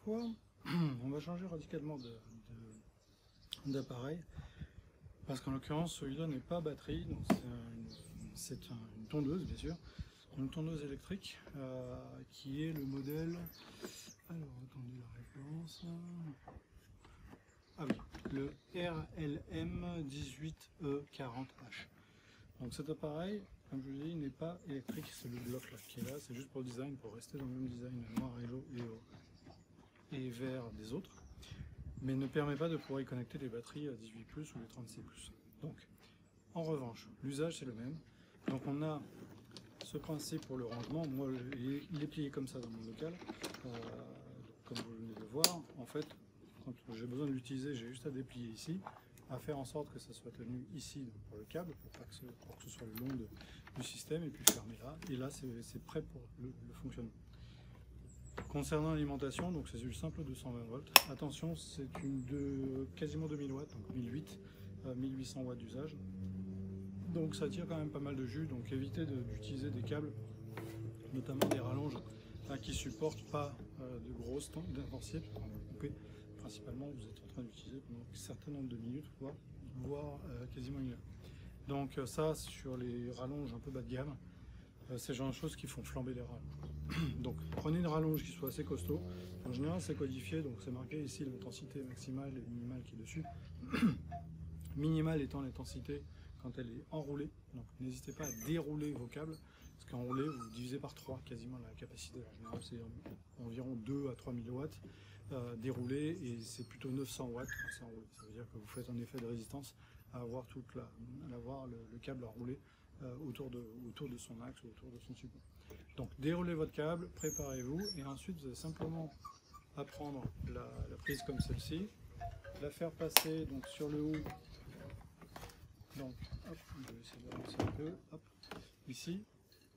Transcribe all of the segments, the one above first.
fois, on va changer radicalement d'appareil, parce qu'en l'occurrence, celui-là n'est pas batterie, donc c'est une tondeuse, bien sûr, une tondeuse électrique, qui est le modèle, alors attendez la référence, ah oui, le RLM18E40H. Donc cet appareil, comme je vous l'ai dit, n'est pas électrique, c'est le bloc là qui est là, c'est juste pour le design, pour rester dans le même design noir et jaune et vert des autres, mais ne permet pas de pouvoir y connecter les batteries à 18 plus ou les 36 plus. Donc, en revanche, l'usage c'est le même. Donc on a ce principe pour le rangement. Moi, il est plié comme ça dans mon local, comme vous venez de le voir. En fait, quand j'ai besoin de l'utiliser, j'ai juste à déplier ici, à faire en sorte que ça soit tenu ici pour le câble, pour que ce soit le long du système, et puis fermer là. Et là, c'est prêt pour le fonctionnement. Concernant l'alimentation, donc c'est du simple 220 volts. Attention, c'est quasiment 2000 watts, donc 1008, 1800 watts d'usage. Donc ça tire quand même pas mal de jus, donc évitez d'utiliser des câbles, notamment des rallonges qui ne supportent pas de grosses d'intensité, parce qu'on va couper. Principalement, vous êtes en train d'utiliser pendant un certain nombre de minutes, voire quasiment une heure. Donc ça, sur les rallonges un peu bas de gamme, c'est le genre de choses qui font flamber les rallonges. Donc prenez une rallonge qui soit assez costaud. En général, c'est codifié, donc c'est marqué ici l'intensité maximale et minimale qui est dessus. Minimale étant l'intensité quand elle est enroulée. Donc n'hésitez pas à dérouler vos câbles, parce qu'enroulé, vous divisez par 3 quasiment la capacité. En général, c'est environ 2 à 3000 watts déroulé, et c'est plutôt 900 watts quand c'est enroulé. Ça veut dire que vous faites un effet de résistance à avoir, le câble enroulé autour de son axe ou autour de son support. Donc déroulez votre câble, préparez-vous, et ensuite vous allez simplement à prendre la prise comme celle-ci, la faire passer donc sur le haut. Donc hop, je vais essayer de relancer un peu. Hop. Ici,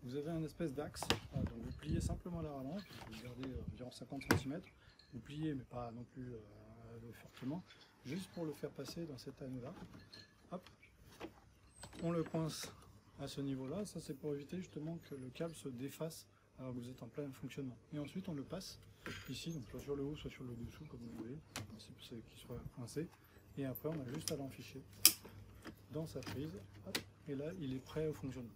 vous avez un espèce d'axe. Donc vous pliez simplement la rallonge, vous gardez environ 50 cm. Vous pliez, mais pas non plus fortement, juste pour le faire passer dans cet anneau-là. Hop. On le coince à ce niveau-là. Ça, c'est pour éviter justement que le câble se défasse alors que vous êtes en plein fonctionnement. Et ensuite, on le passe ici, donc soit sur le haut, soit sur le dessous, comme vous voulez. Le principe, c'est qu'il soit coincé. Et après, on a juste à l'enficher dans sa prise. Hop. Et là, il est prêt au fonctionnement.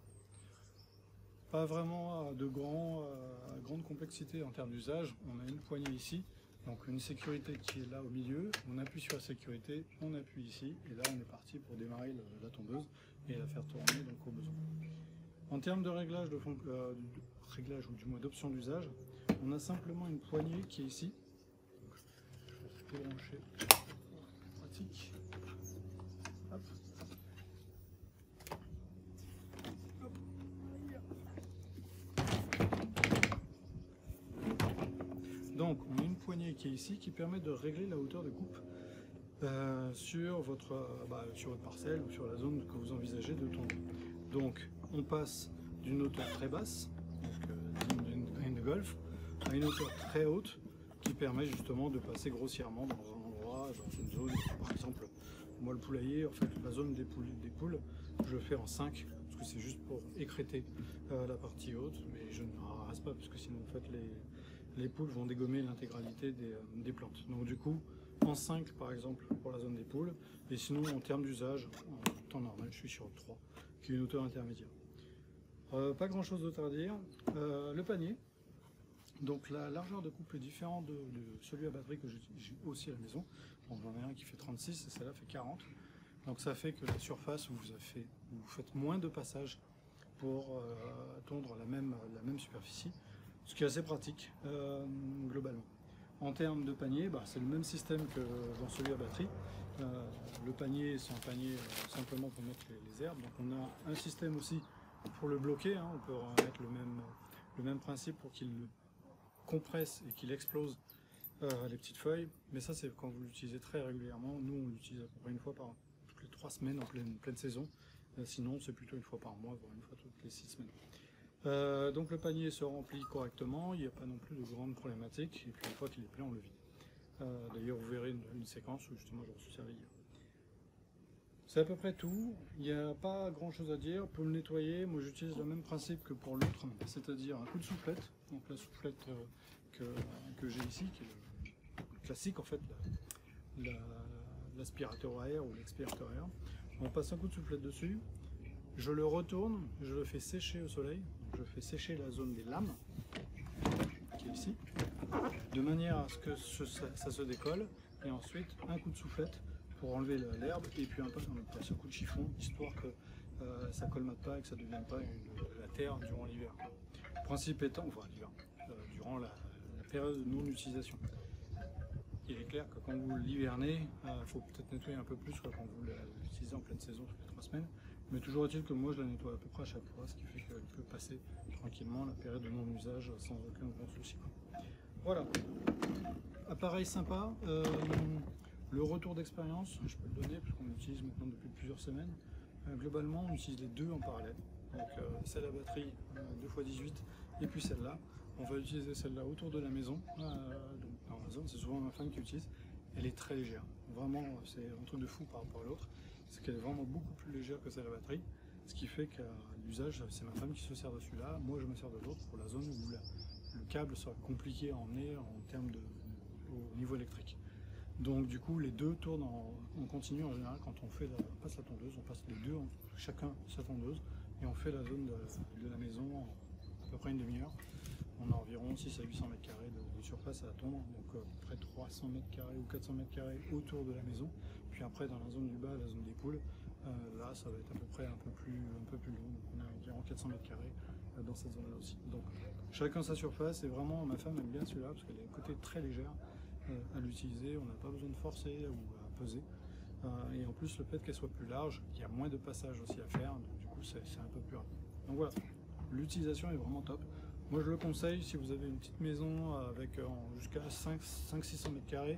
Pas vraiment de grande complexité en termes d'usage. On a une poignée ici, donc une sécurité qui est là au milieu. On appuie sur la sécurité, on appuie ici, et là on est parti pour démarrer la tondeuse et la faire tourner donc au besoin. En termes de réglage, réglage ou du moins d'option d'usage, on a simplement une poignée qui est ici. Je vais débrancher. Pratique. Hop. Donc on a une poignée qui est ici qui permet de régler la hauteur de coupe sur votre parcelle ou sur la zone que vous envisagez de tourner. Donc on passe d'une hauteur très basse, donc digne de golf, à une hauteur très haute qui permet justement de passer grossièrement dans un endroit, dans une zone, par exemple, moi le poulailler, en fait la zone des poules, je le fais en 5, parce que c'est juste pour écrêter la partie haute, mais je ne rase pas, parce que sinon en fait les poules vont dégommer l'intégralité des plantes. Donc du coup, en 5 par exemple pour la zone des poules, et sinon en termes d'usage, en temps normal, je suis sur 3, qui est une hauteur intermédiaire. Pas grand chose d'autre à dire. Le panier, donc la largeur de coupe est différente de celui à batterie que j'ai aussi à la maison. Donc j'en ai un qui fait 36 et celle-là fait 40. Donc ça fait que la surface où vous faites moins de passages pour tondre la même superficie, ce qui est assez pratique globalement. En termes de panier, c'est le même système que dans celui à batterie. Le panier, c'est un panier simplement pour mettre les herbes. Donc on a un système aussi pour le bloquer, on peut mettre le même principe pour qu'il compresse et qu'il explose les petites feuilles. Mais ça, c'est quand vous l'utilisez très régulièrement. Nous, on l'utilise à peu près une fois par toutes les 3 semaines en pleine saison. Sinon, c'est plutôt une fois par mois, voire une fois toutes les 6 semaines. Donc le panier se remplit correctement, il n'y a pas non plus de grandes problématiques, et puis une fois qu'il est plein, on le vide. D'ailleurs, vous verrez une séquence où justement je m'en suis servi hier. C'est à peu près tout, il n'y a pas grand chose à dire. Pour le nettoyer, moi j'utilise le même principe que pour l'autre, c'est-à-dire un coup de soufflette. Donc la soufflette que j'ai ici, qui est classique en fait, l'aspirateur à air ou l'expirateur à air. On passe un coup de soufflette dessus, je le retourne, je le fais sécher au soleil, donc je fais sécher la zone des lames, qui est ici, de manière à ce que ça se décolle, et ensuite un coup de soufflette pour enlever l'herbe, et puis un peu on passe un coup de chiffon, histoire que ça colmate pas et que ça ne devienne pas la terre durant l'hiver. Le principe étant, enfin l'hiver, durant la période de non-utilisation. Il est clair que quand vous l'hivernez, il faut peut-être nettoyer un peu plus que quand vous l'utilisez en pleine saison toutes les 3 semaines. Mais toujours est-il que moi je la nettoie à peu près à chaque fois, ce qui fait qu'elle peut passer tranquillement la période de non-usage sans aucun grand souci. Voilà. Appareil sympa. Le retour d'expérience, je peux le donner parce qu'on l'utilise maintenant depuis plusieurs semaines. Globalement, on utilise les deux en parallèle. Donc celle à batterie 2x18 et puis celle-là. On va utiliser celle-là autour de la maison. Donc dans la zone, c'est souvent ma femme qui utilise. Elle est très légère. Vraiment, c'est un truc de fou par rapport à l'autre. C'est qu'elle est vraiment beaucoup plus légère que celle à batterie. Ce qui fait qu'à l'usage, c'est ma femme qui se sert de celui-là. Moi, je me sers de l'autre pour la zone où le câble sera compliqué à emmener en termes au niveau électrique. Donc du coup, les deux tournent en continu en général. Quand on passe la tondeuse, on passe les deux, chacun sa tondeuse, et on fait la zone de la maison en à peu près une demi-heure. On a environ 6 à 800 mètres carrés de surface à tondre, donc à peu près 300 mètres carrés ou 400 mètres carrés autour de la maison. Puis après, dans la zone du bas, la zone des poules, là, ça va être à peu près un peu plus long. Donc on a environ 400 mètres carrés dans cette zone-là aussi. Donc chacun sa surface, et vraiment, ma femme aime bien celui-là parce qu'elle a un côté très légère à l'utiliser. On n'a pas besoin de forcer ou à peser. Et en plus, le fait qu'elle soit plus large, il y a moins de passages aussi à faire, donc du coup, c'est un peu plus rapide. Donc voilà, l'utilisation est vraiment top. Moi, je le conseille si vous avez une petite maison avec jusqu'à 500-600 mètres carrés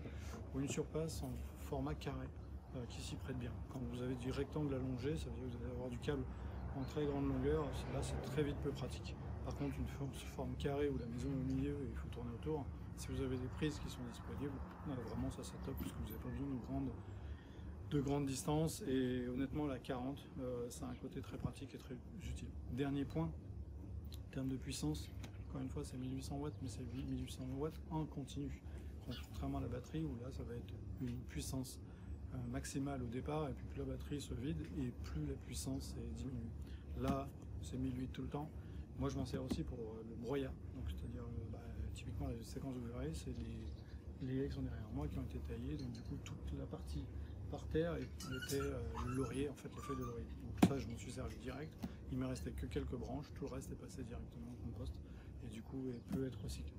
ou une surface en format carré qui s'y prête bien. Quand vous avez du rectangle allongé, ça veut dire que vous allez avoir du câble en très grande longueur. Là, c'est très vite peu pratique. Par contre, une forme carrée où la maison est au milieu et il faut tourner autour, si vous avez des prises qui sont disponibles, vraiment ça c'est top parce que vous n'avez pas besoin de grandes distances. Et honnêtement, la 40, ça a un côté très pratique et très utile. Dernier point. En termes de puissance, encore une fois c'est 1800 watts, mais c'est 1800 watts en continu, contrairement à la batterie où là ça va être une puissance maximale au départ, et puis plus la batterie se vide et plus la puissance est diminuée. Là c'est 1008 tout le temps. Moi je m'en sers aussi pour le broyat, donc c'est-à-dire typiquement la séquence que vous verrez, c'est les haies qui sont derrière moi qui ont été taillées, donc du coup toute la partie par terre était le laurier, en fait les feuilles de laurier. Donc ça je m'en suis servi direct. Il me restait que quelques branches, tout le reste est passé directement au compost et du coup peut être recyclé.